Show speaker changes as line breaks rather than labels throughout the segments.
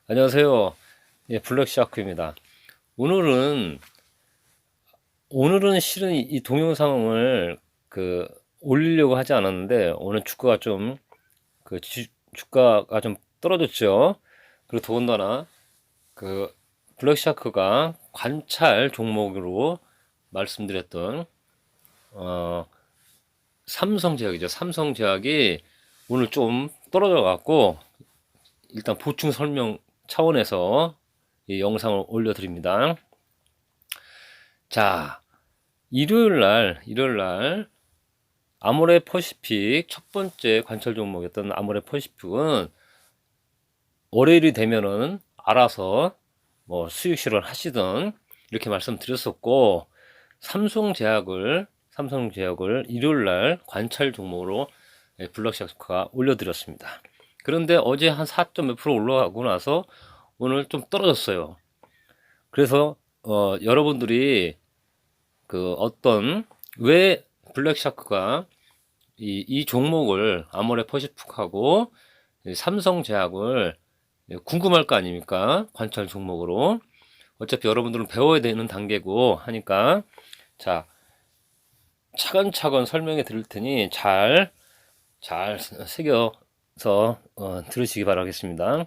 안녕하세요. 예, 블랙샤크입니다. 오늘은 실은 이 동영상을 올리려고 하지 않았는데 오늘 주가가 좀 주가가 좀 떨어졌죠. 그리고 더군다나 그 블랙샤크가 관찰 종목으로 말씀드렸던 어 삼성제약이죠. 삼성제약이 오늘 좀 떨어져 갖고 일단 보충 설명 차원에서 이 영상을 올려드립니다. 자, 일요일 날 아모레 퍼시픽 첫 번째 관찰 종목이었던 아모레 퍼시픽은 월요일이 되면은 알아서 뭐 수익 실현하시든 이렇게 말씀드렸었고, 삼성제약을 일요일 날 관찰 종목으로 블록샤크가 올려드렸습니다. 그런데 어제 한 4점 몇 프로 올라가고 나서 오늘 좀 떨어졌어요. 그래서 여러분들이 왜 블랙샤크가 이 종목을 아모레 퍼시픽하고 삼성제약을 궁금할 거 아닙니까? 관찰 종목으로. 어차피 여러분들은 배워야 되는 단계고 하니까, 자, 차근차근 설명해 드릴 테니 잘 새겨서 들으시기 바라겠습니다.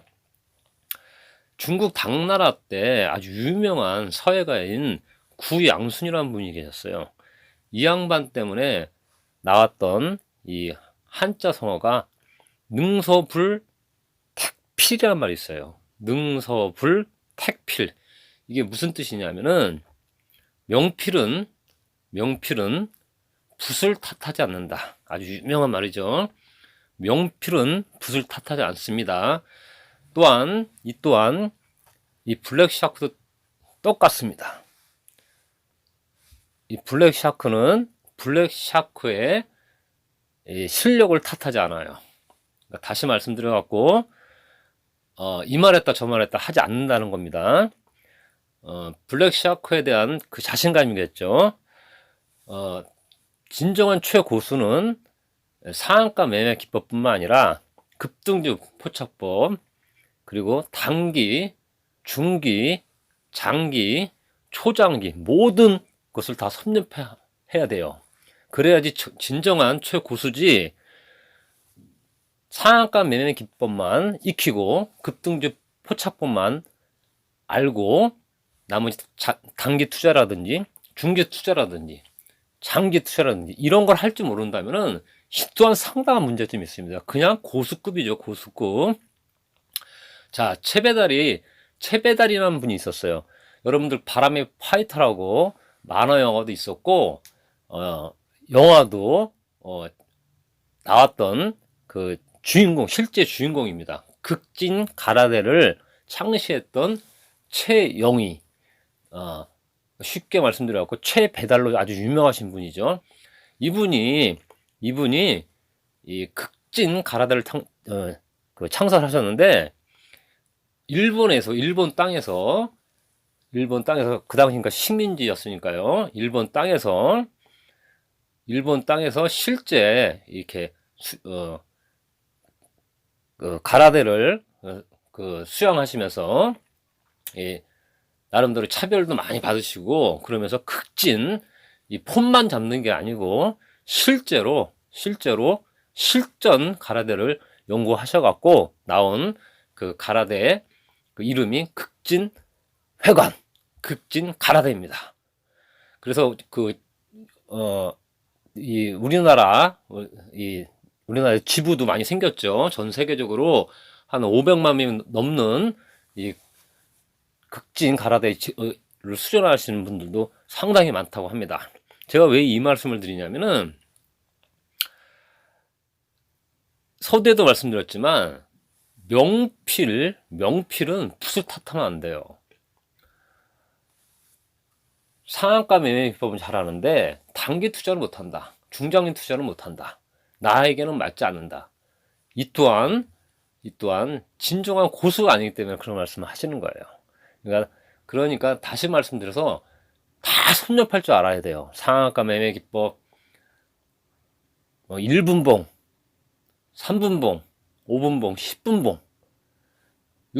중국 당나라 때 아주 유명한 서예가인 구양순이라는 분이 계셨어요. 이 양반 때문에 나왔던 이 한자 성어가 능서불택필이라는 말이 있어요. 능서불택필. 이게 무슨 뜻이냐면은 명필은 붓을 탓하지 않는다. 아주 유명한 말이죠. 명필은 붓을 탓하지 않습니다. 또한 이 블랙샤크도 똑같습니다. 이 블랙샤크의 실력을 탓하지 않아요. 그러니까 다시 말씀드려갖고 이 말했다 저 말했다 하지 않는다는 겁니다. 블랙샤크에 대한 그 자신감이겠죠. 진정한 최고수는 상한가 매매 기법뿐만 아니라 급등주 포착법, 그리고 단기, 중기, 장기, 초장기 모든 것을 다 섭렵해야 돼요. 그래야지 진정한 최고수지. 상한가 매매 기법만 익히고 급등주 포착법만 알고 나머지 단기 투자라든지 중기 투자라든지 장기 투자라든지 이런 걸 할 줄 모른다면은 이 또한 상당한 문제점이 있습니다. 그냥 고수급이죠, 고수급. 자, 최배달이라는 분이 있었어요. 여러분들 바람의 파이터라고 만화 영화도 있었고, 영화도 나왔던 그 실제 주인공입니다. 극진 가라데를 창시했던 최영희, 쉽게 말씀드려갖고 최배달로 아주 유명하신 분이죠. 이분이 이 극진 가라데를 창설하셨는데 일본 땅에서 그 당시니까 식민지였으니까요. 일본 땅에서 실제 이렇게 가라데를 수양하시면서 나름대로 차별도 많이 받으시고 그러면서 이 폰만 잡는 게 아니고 실전 가라데를 연구하셔갖고 나온 그 가라데 그 이름이 극진 가라데입니다. 그래서 우리나라에 지부도 많이 생겼죠. 전 세계적으로 한 500만 명 넘는 이 극진 가라데를 수련하시는 분들도 상당히 많다고 합니다. 제가 왜 이 말씀을 드리냐면은 서두에도 말씀드렸지만 명필은 붓을 탓하면 안 돼요. 상한가 매매 기법은 잘하는데 단기 투자는 못한다. 중장기 투자는 못한다. 나에게는 맞지 않는다. 이 또한 진정한 고수가 아니기 때문에 그런 말씀을 하시는 거예요. 그러니까 다시 말씀드려서 다 섭렵할 줄 알아야 돼요. 상한가 매매 기법, 1분봉, 3분봉, 5분봉, 10분봉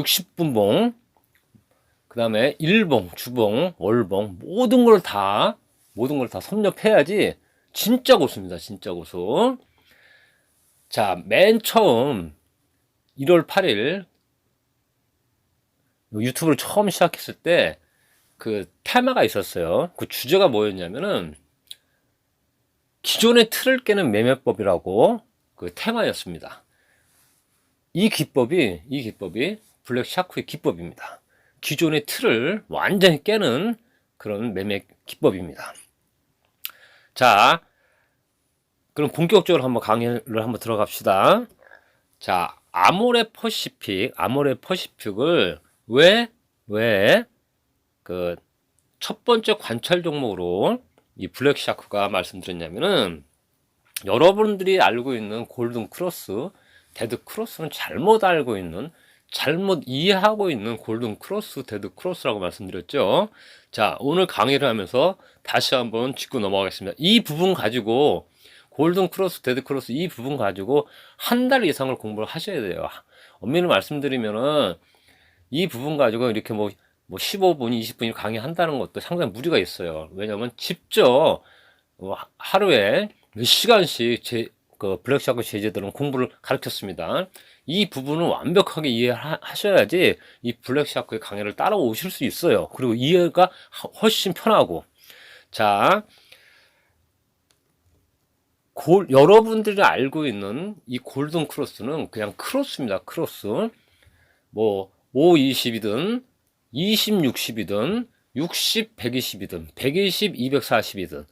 60분봉, 그 다음에 일봉, 주봉, 월봉, 모든 걸 다 섭렵해야지 진짜 고수입니다. 진짜 고수. 자, 맨 처음 1월 8일 유튜브를 처음 시작했을 때 그 테마가 있었어요. 그 주제가 뭐였냐면은 기존의 틀을 깨는 매매법이라고 그 테마였습니다. 이 기법이 블랙 샤크의 기법입니다. 기존의 틀을 완전히 깨는 그런 매매 기법입니다. 자, 그럼 본격적으로 한번 강의를 한번 들어갑시다. 자, 아모레 퍼시픽을 왜 그 첫 번째 관찰 종목으로 이 블랙 샤크가 말씀드렸냐면은 여러분들이 알고 있는 골든 크로스, 데드 크로스는 잘못 이해하고 있는 골든 크로스, 데드 크로스라고 말씀드렸죠. 자, 오늘 강의를 하면서 다시 한번 짚고 넘어가겠습니다. 이 부분 가지고 골든 크로스, 데드 크로스 이 부분 가지고 한 달 이상을 공부를 하셔야 돼요. 엄밀히 말씀드리면은 이 부분 가지고 이렇게 뭐 15분, 20분이 강의한다는 것도 상당히 무리가 있어요. 왜냐면 직접 하루에 몇 시간씩 그 블랙샤크 제자들은 공부를 가르쳤습니다. 이 부분을 완벽하게 이해하셔야지 이 블랙샤크의 강의를 따라오실 수 있어요. 그리고 이해가 훨씬 편하고. 자, 여러분들이 알고 있는 이 골든 크로스는 그냥 크로스입니다. 크로스. 뭐 5, 20이든 20, 60이든 60, 120이든 120, 240이든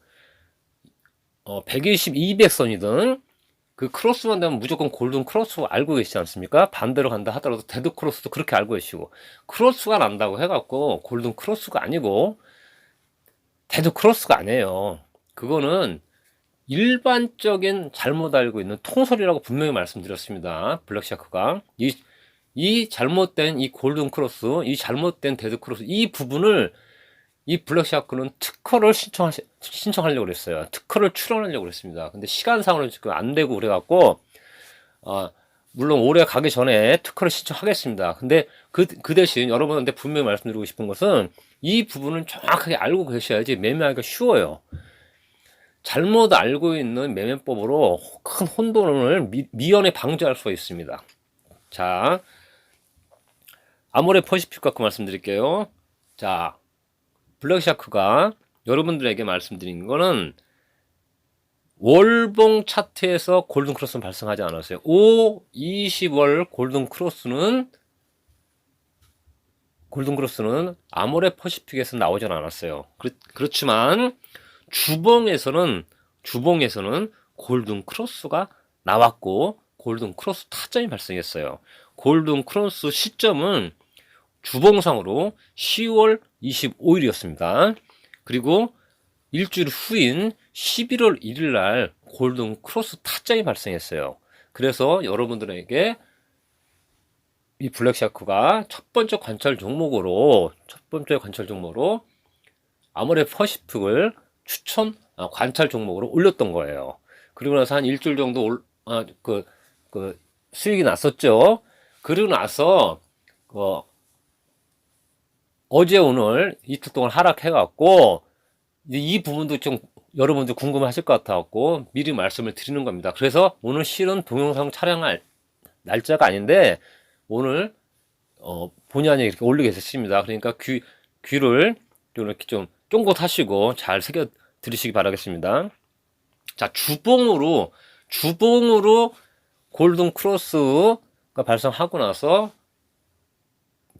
120, 200선이든 그 크로스만 되면 무조건 골든 크로스 알고 계시지 않습니까? 반대로 간다 하더라도 데드 크로스도 그렇게 알고 계시고, 크로스가 난다고 해갖고 골든 크로스가 아니고 데드 크로스가 아니에요. 그거는 일반적인 잘못 알고 있는 통설이라고 분명히 말씀드렸습니다. 블랙샤크가 이 잘못된 이 골든 크로스, 이 잘못된 데드 크로스 이 부분을 이 블랙샤크는 특허를 신청하려고 그랬어요. 특허를 출원하려고 그랬습니다. 근데 시간상으로 지금 안 되고 그래갖고 물론 올해 가기 전에 특허를 신청하겠습니다. 근데 그 대신 여러분한테 분명히 말씀드리고 싶은 것은 이 부분은 정확하게 알고 계셔야지 매매하기가 쉬워요. 잘못 알고 있는 매매법으로 큰 혼돈을 미연에 방지할 수가 있습니다. 자, 아모레 퍼시픽 갖고 말씀드릴게요. 자, 블랙샤크가 여러분들에게 말씀드린 거는 월봉 차트에서 골든 크로스는 발생하지 않았어요. 5, 20월 골든 크로스는 아모레 퍼시픽에서 나오진 않았어요. 그렇지만 주봉에서는 골든 크로스가 나왔고 골든 크로스 타점이 발생했어요. 골든 크로스 시점은 주봉상으로 10월 25일이었습니다. 그리고 일주일 후인 11월 1일 날 골든 크로스 타점이 발생했어요. 그래서 여러분들에게 이 블랙샤크가 첫 번째 관찰 종목으로 아모레 퍼시픽을 관찰 종목으로 올렸던 거예요. 그리고 나서 한 일주일 정도 수익이 났었죠. 그리고 나서 어제 오늘 이틀 동안 하락해갖고 이 부분도 좀 여러분들 궁금하실 것 같아갖고 미리 말씀을 드리는 겁니다. 그래서 오늘 실은 동영상 촬영할 날짜가 아닌데 오늘 본의 아니게 이렇게 올리게 됐습니다. 그러니까 귀를 이렇게 좀 쫑긋 하시고 잘 새겨 들으시기 바라겠습니다. 자, 주봉으로 골든 크로스가 발생하고 나서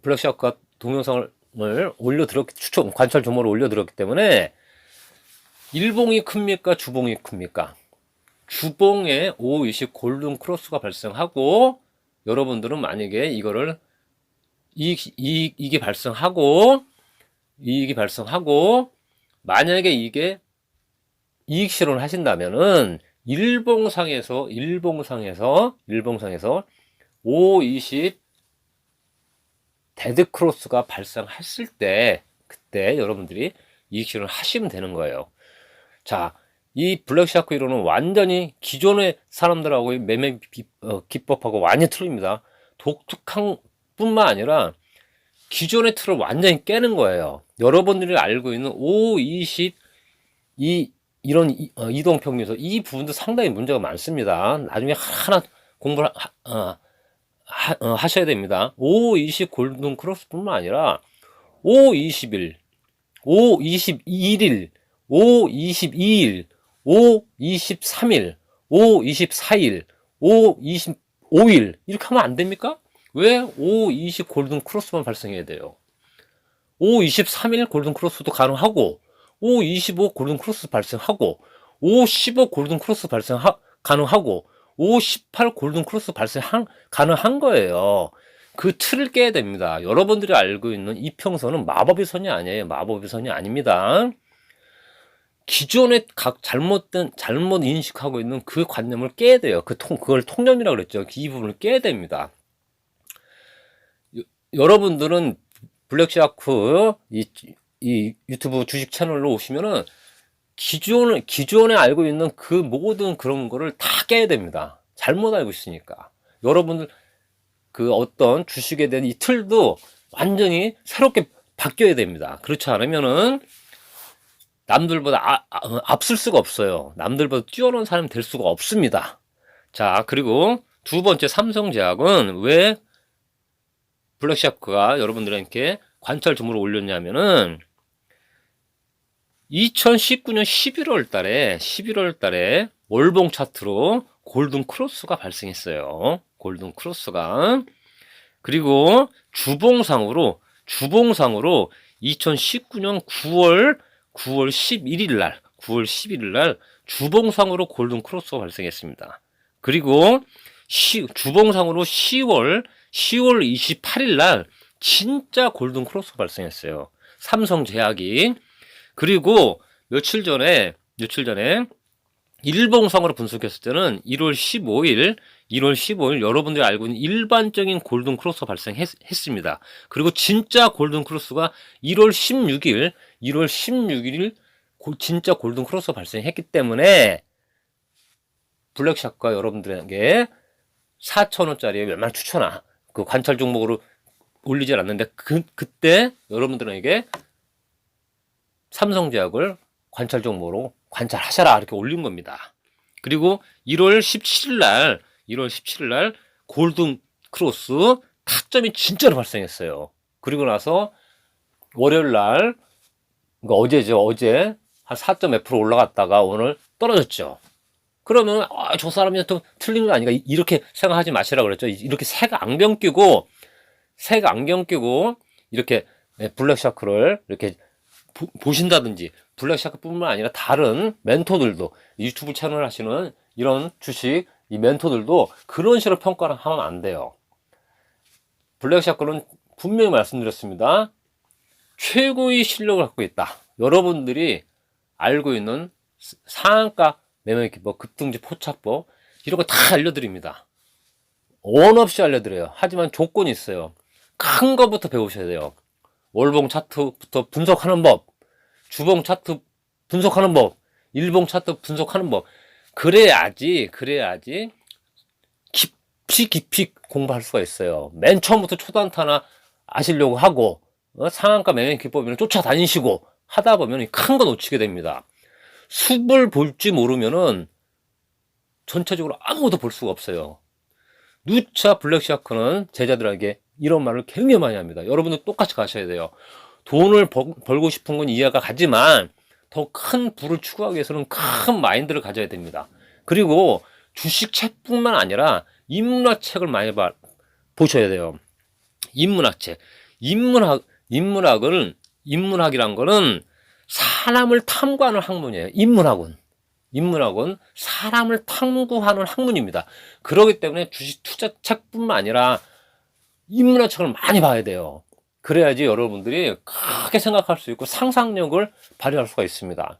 블랙샤크가 동영상을 관찰 종목을 올려드렸기 때문에 일봉이 큽니까? 주봉이 큽니까? 주봉에 5, 20 골든 크로스가 발생하고 여러분들은 만약에 이거를 이익이 발생하고 만약에 이게 이익 실현을 하신다면은 일봉상에서 5, 20 데드 크로스가 발생했을 때 그때 여러분들이 이익 실현을 하시면 되는 거예요. 자, 이 블랙샤크 이론은 완전히 기존의 사람들하고 매매 기법하고 완전히 틀립니다. 뿐만 아니라 기존의 틀을 완전히 깨는 거예요. 여러분들이 알고 있는 5, 20, 이런 이동평균에서 이 부분도 상당히 문제가 많습니다. 나중에 하나 공부를 하셔야 됩니다. 5, 20 골든 크로스뿐만 아니라 5, 21, 5, 21일, 5, 22일, 5, 23일, 5, 24일, 5, 25일 이렇게 하면 안 됩니까? 왜 5, 20 골든 크로스만 발생해야 돼요? 5, 23일 골든 크로스도 가능하고 5, 25 골든 크로스 발생하고 5, 15 골든 크로스 가능하고 5, 18 골든 크로스 가능한 거예요. 그 틀을 깨야 됩니다. 여러분들이 알고 있는 이평선은 마법의 선이 아니에요. 마법의 선이 아닙니다. 기존에 잘못 인식하고 있는 그 관념을 깨야 돼요. 그걸 통념이라고 그랬죠. 이 부분을 깨야 됩니다. 여러분들은 블랙샤크 이 유튜브 주식 채널로 오시면은 기존에 알고 있는 그 모든 그런 거를 다 깨야 됩니다. 잘못 알고 있으니까. 여러분들 그 어떤 주식에 대한 이 틀도 완전히 새롭게 바뀌어야 됩니다. 그렇지 않으면은 남들보다 앞설 수가 없어요. 남들보다 뛰어난 사람이 될 수가 없습니다. 자, 그리고 두 번째 삼성제약은 왜 블랙샤크가 여러분들에게 관찰 주문을 올렸냐면은 2019년 11월 달에 월봉 차트로 골든 크로스가 발생했어요. 골든 크로스가. 그리고 주봉상으로 2019년 9월 11일 날 주봉상으로 골든 크로스가 발생했습니다. 그리고 주봉상으로 10월 28일 날 진짜 골든 크로스가 발생했어요. 삼성제약이. 그리고 며칠 전에 일봉상으로 분석했을 때는 1월 15일 여러분들이 알고 있는 일반적인 골든 크로스가 발생했습니다. 그리고 진짜 골든 크로스가 1월 16일 진짜 골든 크로스가 발생했기 때문에 블랙샤크가 여러분들에게 4,000원짜리 얼마나 추천하 그 관찰 종목으로 올리질 않는데 그때 여러분들에게 삼성제약을 관찰 종목으로 관찰하셔라 이렇게 올린 겁니다. 그리고 1월 17일 날 골든 크로스 타점이 진짜로 발생했어요. 그리고 나서 월요일 날 그러니까 어제 한 4.몇% 올라갔다가 오늘 떨어졌죠. 그러면 저 사람이 또 틀린 거 아닌가 이렇게 생각하지 마시라고 그랬죠. 이렇게 색 안경 끼고 이렇게 블랙샤크를 이렇게 보신다든지 블랙샤크뿐만 아니라 다른 멘토들도 유튜브 채널 하시는 이런 주식 이 멘토들도 그런 식으로 평가를 하면 안 돼요. 블랙샤크는 분명히 말씀드렸습니다. 최고의 실력을 갖고 있다. 여러분들이 알고 있는 상한가 매매 기법, 급등지 포착법 이런 거 다 알려드립니다. 원 없이 알려드려요. 하지만 조건이 있어요. 큰 거부터 배우셔야 돼요. 월봉 차트부터 분석하는 법, 주봉 차트 분석하는 법, 일봉 차트 분석하는 법. 그래야지 깊이 공부할 수가 있어요. 맨 처음부터 초단타나 아시려고 하고 상한가 매매 기법이나 쫓아다니시고 하다 보면 큰 거 놓치게 됩니다. 숲을 볼지 모르면은 전체적으로 아무것도 볼 수가 없어요. 누차 블랙샤크는 제자들에게 이런 말을 굉장히 많이 합니다. 여러분도 똑같이 가셔야 돼요. 돈을 벌고 싶은 건 이해가 가지만 더 큰 부를 추구하기 위해서는 큰 마인드를 가져야 됩니다. 그리고 주식책뿐만 아니라 인문학책을 많이 보셔야 돼요. 인문학책. 인문학이란 거는 사람을 탐구하는 학문이에요. 인문학은 사람을 탐구하는 학문입니다. 그렇기 때문에 주식 투자 책뿐만 아니라 인문학책을 많이 봐야 돼요. 그래야지 여러분들이 크게 생각할 수 있고 상상력을 발휘할 수가 있습니다.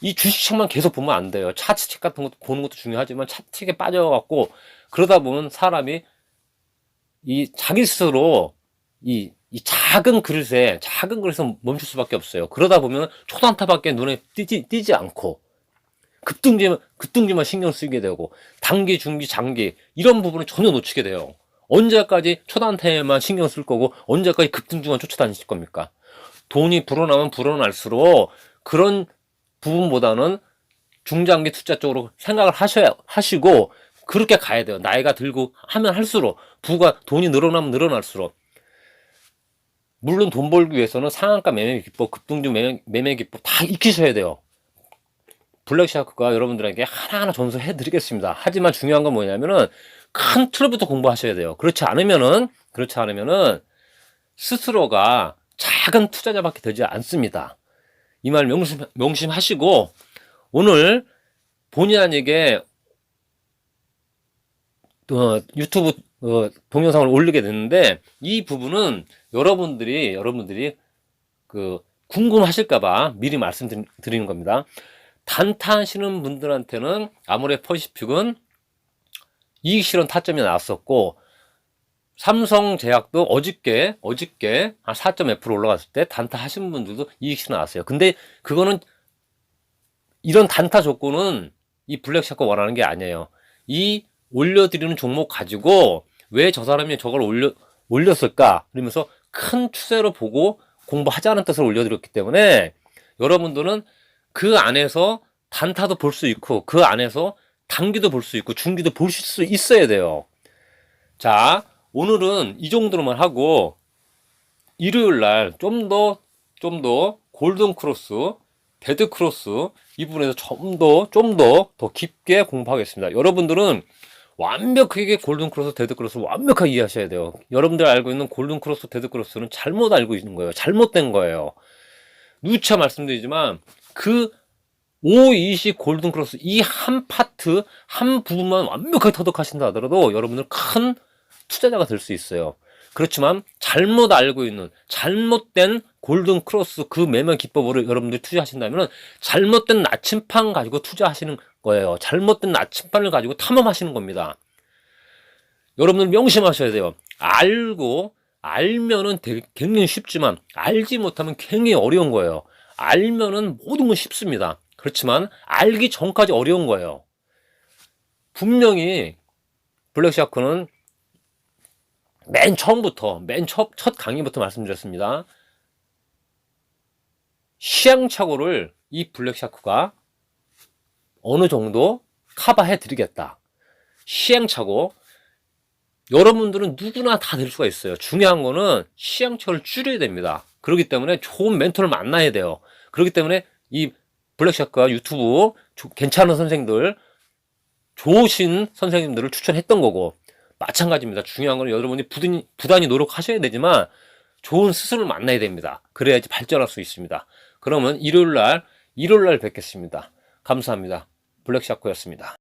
이 주식책만 계속 보면 안 돼요. 차트책 같은 것도 보는 것도 중요하지만 차트책에 빠져갖고 그러다 보면 사람이 이 자기 스스로 이 작은 그릇에 멈출 수밖에 없어요. 그러다 보면 초단타밖에 눈에 띄지 않고 급등지만 신경 쓰게 되고 단기, 중기, 장기 이런 부분을 전혀 놓치게 돼요. 언제까지 초단타에만 신경 쓸 거고 언제까지 급등주만 쫓아다니실 겁니까? 돈이 불어나면 불어날수록 그런 부분보다는 중장기 투자 쪽으로 생각을 하시고 그렇게 가야 돼요. 나이가 들고 하면 할수록 돈이 늘어나면 늘어날수록. 물론 돈 벌기 위해서는 상한가 매매 기법, 급등주 매매 기법 다 익히셔야 돼요. 블랙샤크가 여러분들에게 하나하나 전수해 드리겠습니다. 하지만 중요한 건 뭐냐면은 큰 틀부터 공부하셔야 돼요. 그렇지 않으면은 스스로가 작은 투자자밖에 되지 않습니다. 이 말 명심하시고 오늘 본의 아니게 유튜브 동영상을 올리게 됐는데 이 부분은 여러분들이 궁금하실까봐 미리 말씀드리는 겁니다. 단타 하시는 분들한테는 아모레 퍼시픽은 이익 실현 타점이 나왔었고 삼성제약도 어저께 한 4점 몇 % 올라갔을 때 단타 하시는 분들도 이익 실현 나왔어요. 근데 그거는 이런 단타 조건은 이 블랙샤크 원하는 게 아니에요. 이 올려드리는 종목 가지고 왜 저 사람이 저걸 올렸을까? 그러면서 큰 추세로 보고 공부하자는 뜻으로 올려드렸기 때문에 여러분들은 그 안에서 단타도 볼 수 있고 그 안에서 단기도 볼 수 있고 중기도 볼 수 있어야 돼요. 자, 오늘은 이 정도로만 하고 일요일 날 좀 더 골든 크로스, 데드 크로스 이 부분에서 좀 더 깊게 공부하겠습니다. 여러분들은 완벽하게 골든 크로스, 데드 크로스 완벽하게 이해하셔야 돼요. 여러분들 알고 있는 골든 크로스, 데드 크로스는 잘못 알고 있는 거예요. 잘못된 거예요. 누차 말씀드리지만 그 520 골든 크로스 이 한 파트 한 부분만 완벽하게 터득하신다 하더라도 여러분들 큰 투자자가 될 수 있어요. 그렇지만 잘못 알고 있는 잘못된 골든 크로스 그 매매 기법으로 여러분들이 투자하신다면 잘못된 나침판 가지고 투자하시는 거예요. 잘못된 나침판을 가지고 탐험하시는 겁니다. 여러분들 명심하셔야 돼요. 알면은 굉장히 쉽지만 알지 못하면 굉장히 어려운 거예요. 알면은 모든 건 쉽습니다. 그렇지만 알기 전까지 어려운 거예요. 분명히 블랙샤크는 첫 강의부터 말씀드렸습니다. 시행착오를 이 블랙샤크가 어느 정도 커버해 드리겠다. 시행착오. 여러분들은 누구나 다 될 수가 있어요. 중요한 거는 시행착오를 줄여야 됩니다. 그렇기 때문에 좋은 멘토를 만나야 돼요. 그렇기 때문에 이 블랙샤크가 유튜브 괜찮은 선생님들, 좋으신 선생님들을 추천했던 거고 마찬가지입니다. 중요한 건 여러분이 부단히 노력하셔야 되지만 좋은 스승을 만나야 됩니다. 그래야지 발전할 수 있습니다. 그러면 일요일 날 뵙겠습니다. 감사합니다. 블랙샤크였습니다.